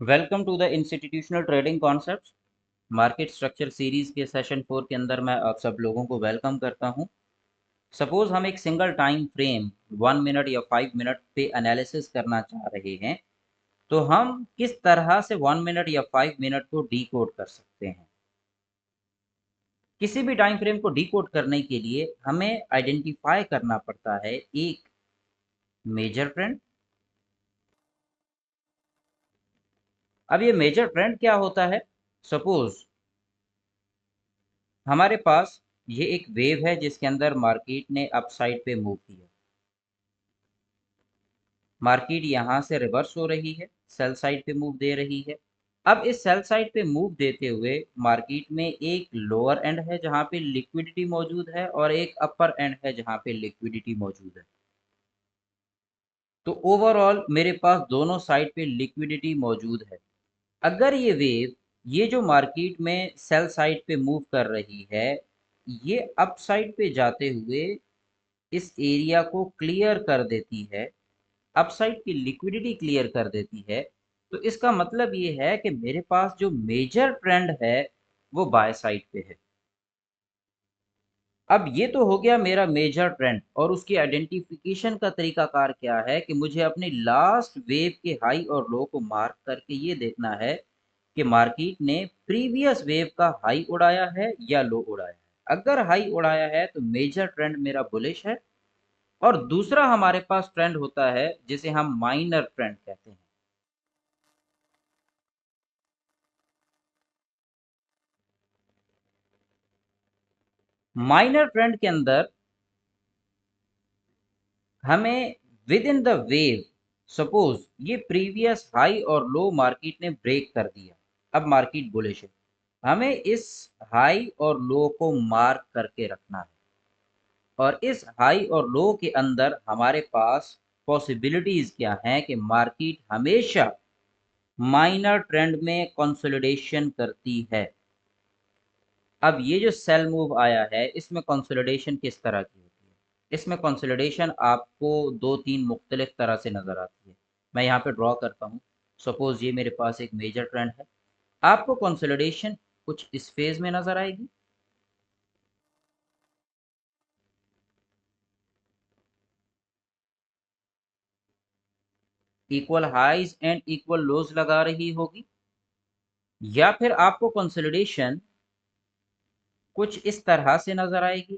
Welcome to the institutional trading concepts market structure series के session 4 के अंदर मैं आप सब लोगों को वेलकम करता हूं। सपोज हम एक सिंगल टाइम फ्रेम 1 मिनट या 5 मिनट पे एनालिसिस करना चाह रहे हैं, तो हम किस तरह से 1 मिनट या 5 मिनट को डीकोड कर सकते हैं। किसी भी टाइम फ्रेम को डीकोड करने के लिए हमें आइडेंटिफाई करना पड़ता है एक मेजर ट्रेंड। अब ये मेजर ट्रेंड क्या होता है? सपोज हमारे पास ये एक वेव है जिसके अंदर मार्केट ने अपसाइड पे मूव किया। मार्केट यहां से रिवर्स हो रही है, सेल साइड पे मूव दे रही है। अब इस सेल साइड पे मूव देते हुए मार्केट में एक लोअर एंड है जहां पे लिक्विडिटी मौजूद है और एक अपर एंड है जहां पे लिक्विडिटी मौजूद है। तो ओवरऑल मेरे पास दोनों साइड पे लिक्विडिटी मौजूद है। अगर ये वेव ये जो मार्केट में सेल साइड पे मूव कर रही है, ये अप साइड पे जाते हुए इस एरिया को क्लियर कर देती है, अपसाइड की लिक्विडिटी क्लियर कर देती है, तो इसका मतलब ये है कि मेरे पास जो मेजर ट्रेंड है वो बाय साइड पे है। अब ये तो हो गया मेरा मेजर ट्रेंड, और उसकी आइडेंटिफिकेशन का तरीकाकार क्या है कि मुझे अपनी लास्ट वेव के हाई और लो को मार्क करके ये देखना है कि मार्केट ने प्रीवियस वेव का हाई उड़ाया है या लो उड़ाया है। अगर हाई उड़ाया है तो मेजर ट्रेंड मेरा बुलिश है, और दूसरा हमारे पास ट्रेंड होता है जिसे हम माइनर ट्रेंड कहते हैं। माइनर ट्रेंड के अंदर हमें with in the wave, suppose ये प्रीवियस हाई और लो मार्केट ने ब्रेक कर दिया, अब मार्केट बुलिश है, हमें इस हाई और लो को मार्क करके रखना है। और इस हाई और लो के अंदर हमारे पास पॉसिबिलिटीज क्या हैं कि मार्केट हमेशा माइनर ट्रेंड में कंसोलिडेशन करती है। अब ये जो सेल मूव आया है इसमें कंसोलिडेशन किस तरह की होती है? इसमें कंसोलिडेशन आपको दो तीन मुख्तलिफ तरह से नजर आती है। मैं यहाँ पे ड्रॉ करता हूँ। सपोज ये मेरे पास एक मेजर ट्रेंड है, आपको कंसोलिडेशन कुछ इस फेज में नजर आएगी। इक्वल हाइज एंड इक्वल लोज लगा रही होगी, या फिर आपको कंसोलिडेशन कुछ इस तरह से नजर आएगी।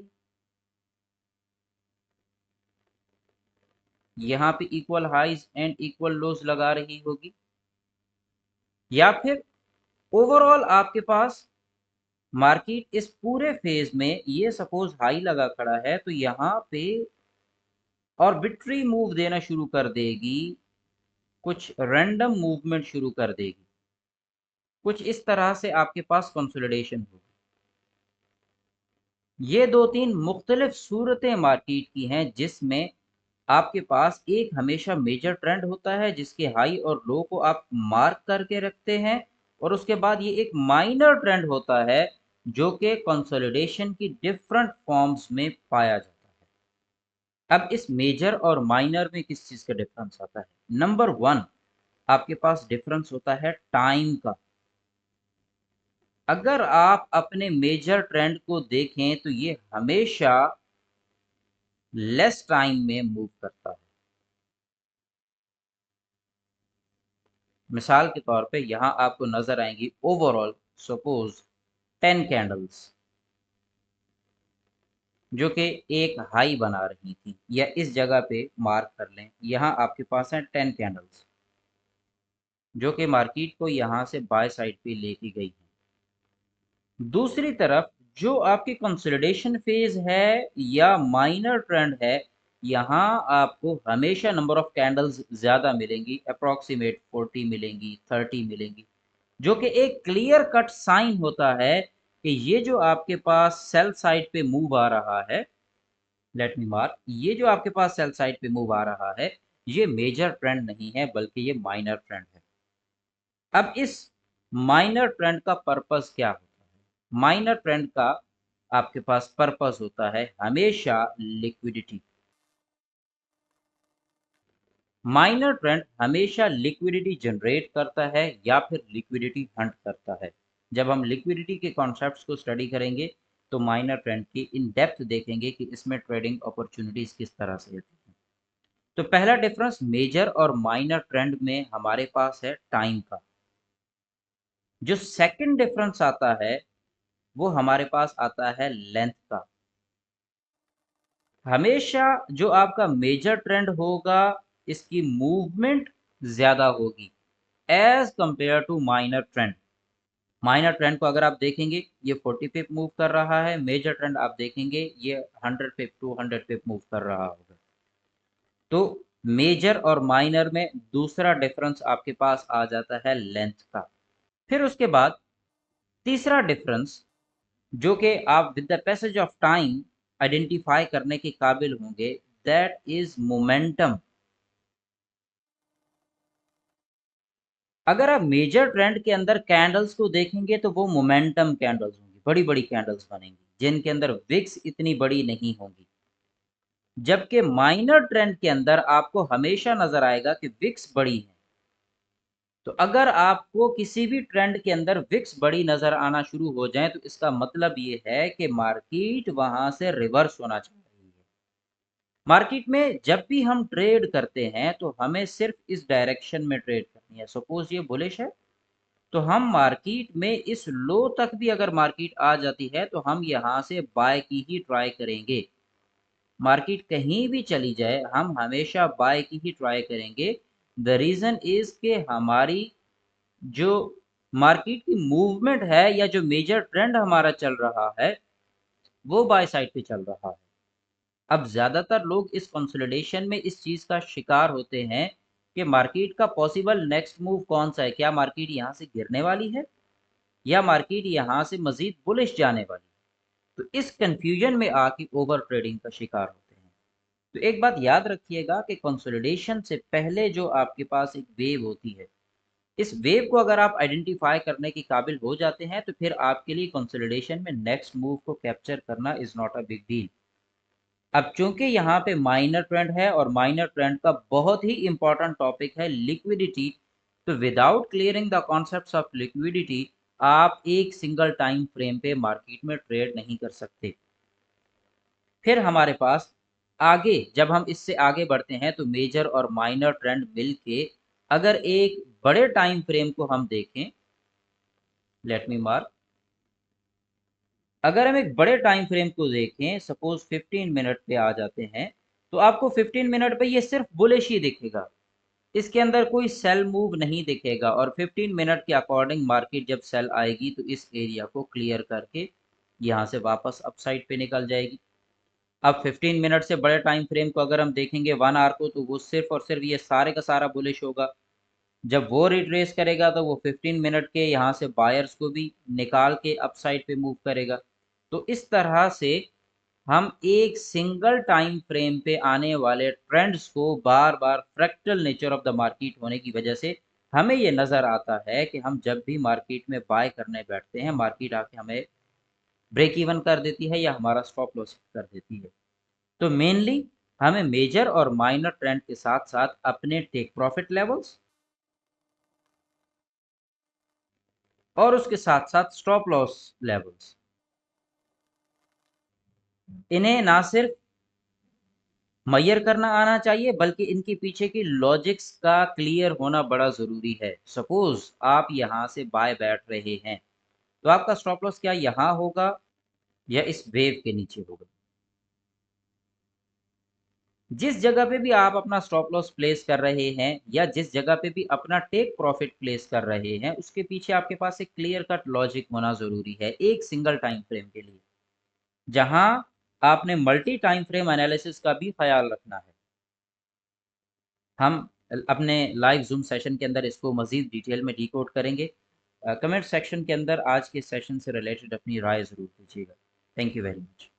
यहाँ पे इक्वल हाइज एंड इक्वल लोज लगा रही होगी, या फिर ओवरऑल आपके पास मार्केट इस पूरे फेज में ये सपोज हाई लगा खड़ा है तो यहाँ पे आर्बिट्री मूव देना शुरू कर देगी, कुछ रैंडम मूवमेंट शुरू कर देगी, कुछ इस तरह से आपके पास कंसोलिडेशन होगी। ये दो तीन मुख्तलिफ सूरतें मार्केट की हैं जिसमें आपके पास एक हमेशा मेजर ट्रेंड होता है जिसके हाई और लो को आप मार्क करके रखते हैं, और उसके बाद ये एक माइनर ट्रेंड होता है जो कि कंसोलिडेशन की डिफरेंट फॉर्म्स में पाया जाता है। अब इस मेजर और माइनर में किस चीज का डिफरेंस आता है? नंबर वन, आपके पास डिफरेंस होता है टाइम का। अगर आप अपने मेजर ट्रेंड को देखें तो ये हमेशा लेस टाइम में मूव करता है। मिसाल के तौर पे यहां आपको नजर आएंगी ओवरऑल सपोज 10 कैंडल्स जो कि एक हाई बना रही थी, या इस जगह पे मार्क कर लें, यहां आपके पास है 10 कैंडल्स जो कि मार्केट को यहां से बाय साइड पे लेके गई है। दूसरी तरफ जो आपकी कंसोलिडेशन फेज है या माइनर ट्रेंड है, यहाँ आपको हमेशा नंबर ऑफ कैंडल्स ज्यादा मिलेंगी, अप्रोक्सीमेट 40 मिलेंगी, 30 मिलेंगी, जो कि एक क्लियर कट साइन होता है कि ये जो आपके पास सेल साइड पे मूव आ रहा है, लेट मी मार्क, ये जो आपके पास सेल साइड पे मूव आ रहा है ये मेजर ट्रेंड नहीं है बल्कि ये माइनर ट्रेंड है। अब इस माइनर ट्रेंड का पर्पस क्या होता है? माइनर ट्रेंड का आपके पास पर्पस होता है हमेशा लिक्विडिटी। माइनर ट्रेंड हमेशा लिक्विडिटी जनरेट करता है या फिर लिक्विडिटी हंट करता है। जब हम लिक्विडिटी के कॉन्सेप्ट्स को स्टडी करेंगे तो माइनर ट्रेंड की इन डेप्थ देखेंगे कि इसमें ट्रेडिंग अपॉर्चुनिटीज किस तरह से होती हैं। तो पहला डिफरेंस मेजर और माइनर ट्रेंड में हमारे पास है टाइम का। जो सेकंड डिफरेंस आता है वो हमारे पास आता है लेंथ का। हमेशा जो आपका मेजर ट्रेंड होगा इसकी मूवमेंट ज्यादा होगी as compared to minor trend. Minor trend को अगर आप देखेंगे ये 40 पिप मूव कर रहा है, मेजर ट्रेंड आप देखेंगे ये 100 पिप 200 पिप मूव कर रहा होगा। तो मेजर और माइनर में दूसरा डिफरेंस आपके पास आ जाता है लेंथ का। फिर उसके बाद तीसरा डिफरेंस जो कि आप with the passage of time identify करने के काबिल होंगे, दैट इज मोमेंटम। अगर आप मेजर ट्रेंड के अंदर कैंडल्स को देखेंगे तो वो मोमेंटम कैंडल्स होंगी, बड़ी बड़ी कैंडल्स बनेंगी जिनके अंदर विक्स इतनी बड़ी नहीं होंगी। जबकि माइनर ट्रेंड के अंदर आपको हमेशा नजर आएगा कि विक्स बड़ी है। तो अगर आपको किसी भी ट्रेंड के अंदर विक्स बड़ी नजर आना शुरू हो जाए तो इसका मतलब ये है कि मार्केट वहां से रिवर्स होना चाह रही है। मार्केट में जब भी हम ट्रेड करते हैं तो हमें सिर्फ इस डायरेक्शन में ट्रेड करनी है। सपोज ये बुलिश है तो हम मार्केट में इस लो तक भी अगर मार्केट आ जाती है तो हम यहाँ से बाय की ही ट्राई करेंगे। मार्केट कहीं भी चली जाए हम हमेशा बाय की ही ट्राई करेंगे। द रीजन इज के हमारी जो मार्केट की मूवमेंट है या जो मेजर ट्रेंड हमारा चल रहा है वो बाय साइड पे चल रहा है। अब ज्यादातर लोग इस कंसोलिडेशन में इस चीज का शिकार होते हैं कि मार्केट का पॉसिबल नेक्स्ट मूव कौन सा है। क्या मार्केट यहाँ से गिरने वाली है या मार्केट यहाँ से मजीद बुलिश जाने वाली है। तो इस कंफ्यूजन में आके ओवर ट्रेडिंग का शिकार होते हैं। तो एक बात याद रखिएगा कि कंसोलिडेशन से पहले जो आपके पास एक वेव होती है, इस वेव को अगर आप आइडेंटिफाई करने के काबिल हो जाते हैं तो फिर आपके लिए कंसोलिडेशन में नेक्स्ट मूव को कैप्चर करना is not a big deal. अब चूंकि यहाँ पे माइनर ट्रेंड है और माइनर ट्रेंड का बहुत ही इंपॉर्टेंट टॉपिक है लिक्विडिटी, तो without clearing the concepts of liquidity आप एक सिंगल टाइम फ्रेम पे मार्केट में ट्रेड नहीं कर सकते। फिर हमारे पास आगे जब हम इससे आगे बढ़ते हैं तो मेजर और माइनर ट्रेंड मिलके अगर एक बड़े टाइम फ्रेम को हम देखें, लेट मी मार्क, अगर हम एक बड़े टाइम फ्रेम को देखें सपोज 15 मिनट पे आ जाते हैं तो आपको 15 मिनट पे ये सिर्फ बुलिश ही दिखेगा, इसके अंदर कोई सेल मूव नहीं दिखेगा। और 15 मिनट के अकॉर्डिंग मार्केट जब सेल आएगी तो इस एरिया को क्लियर करके यहाँ से वापस अपसाइड पे निकल जाएगी। अब 15 मिनट से बड़े टाइम फ्रेम को अगर हम देखेंगे 1 आवर को तो वो सिर्फ और सिर्फ ये सारे का सारा बुलिश होगा। जब वो रिट्रेस करेगा तो वो 15 मिनट के यहाँ से बायर्स को भी निकाल के अपसाइड पे मूव करेगा। तो इस तरह से हम एक सिंगल टाइम फ्रेम पे आने वाले ट्रेंड्स को बार बार fractal nature of the market होने की वजह से हमें ये नजर आता है कि हम जब भी मार्केट में बाय करने बैठते हैं मार्केट आके हमें ब्रेक इवन कर देती है या हमारा स्टॉप लॉस कर देती है। तो मेनली हमें मेजर और माइनर ट्रेंड के साथ साथ अपने टेक प्रॉफिट लेवल्स और उसके साथ साथ स्टॉप लॉस लेवल्स, इन्हें ना सिर्फ मैयर करना आना चाहिए बल्कि इनके पीछे की लॉजिक्स का क्लियर होना बड़ा जरूरी है। सपोज आप यहाँ से बाय बैठ रहे हैं तो आपका स्टॉप लॉस क्या यहाँ होगा या इस वेव के नीचे होगा। जिस जगह पे भी आप अपना स्टॉप लॉस प्लेस कर रहे हैं या जिस जगह पे भी अपना टेक प्रॉफिट प्लेस कर रहे हैं उसके पीछे आपके पास एक क्लियर कट लॉजिक होना जरूरी है एक सिंगल टाइम फ्रेम के लिए, जहां आपने मल्टी टाइम फ्रेम एनालिसिस का भी ख्याल रखना है। हम अपने लाइव जूम सेशन के अंदर इसको मजीद डिटेल में डिकोड करेंगे। कमेंट सेक्शन के अंदर आज के सेशन से रिलेटेड अपनी राय ज़रूर दीजिएगा। Thank you very much.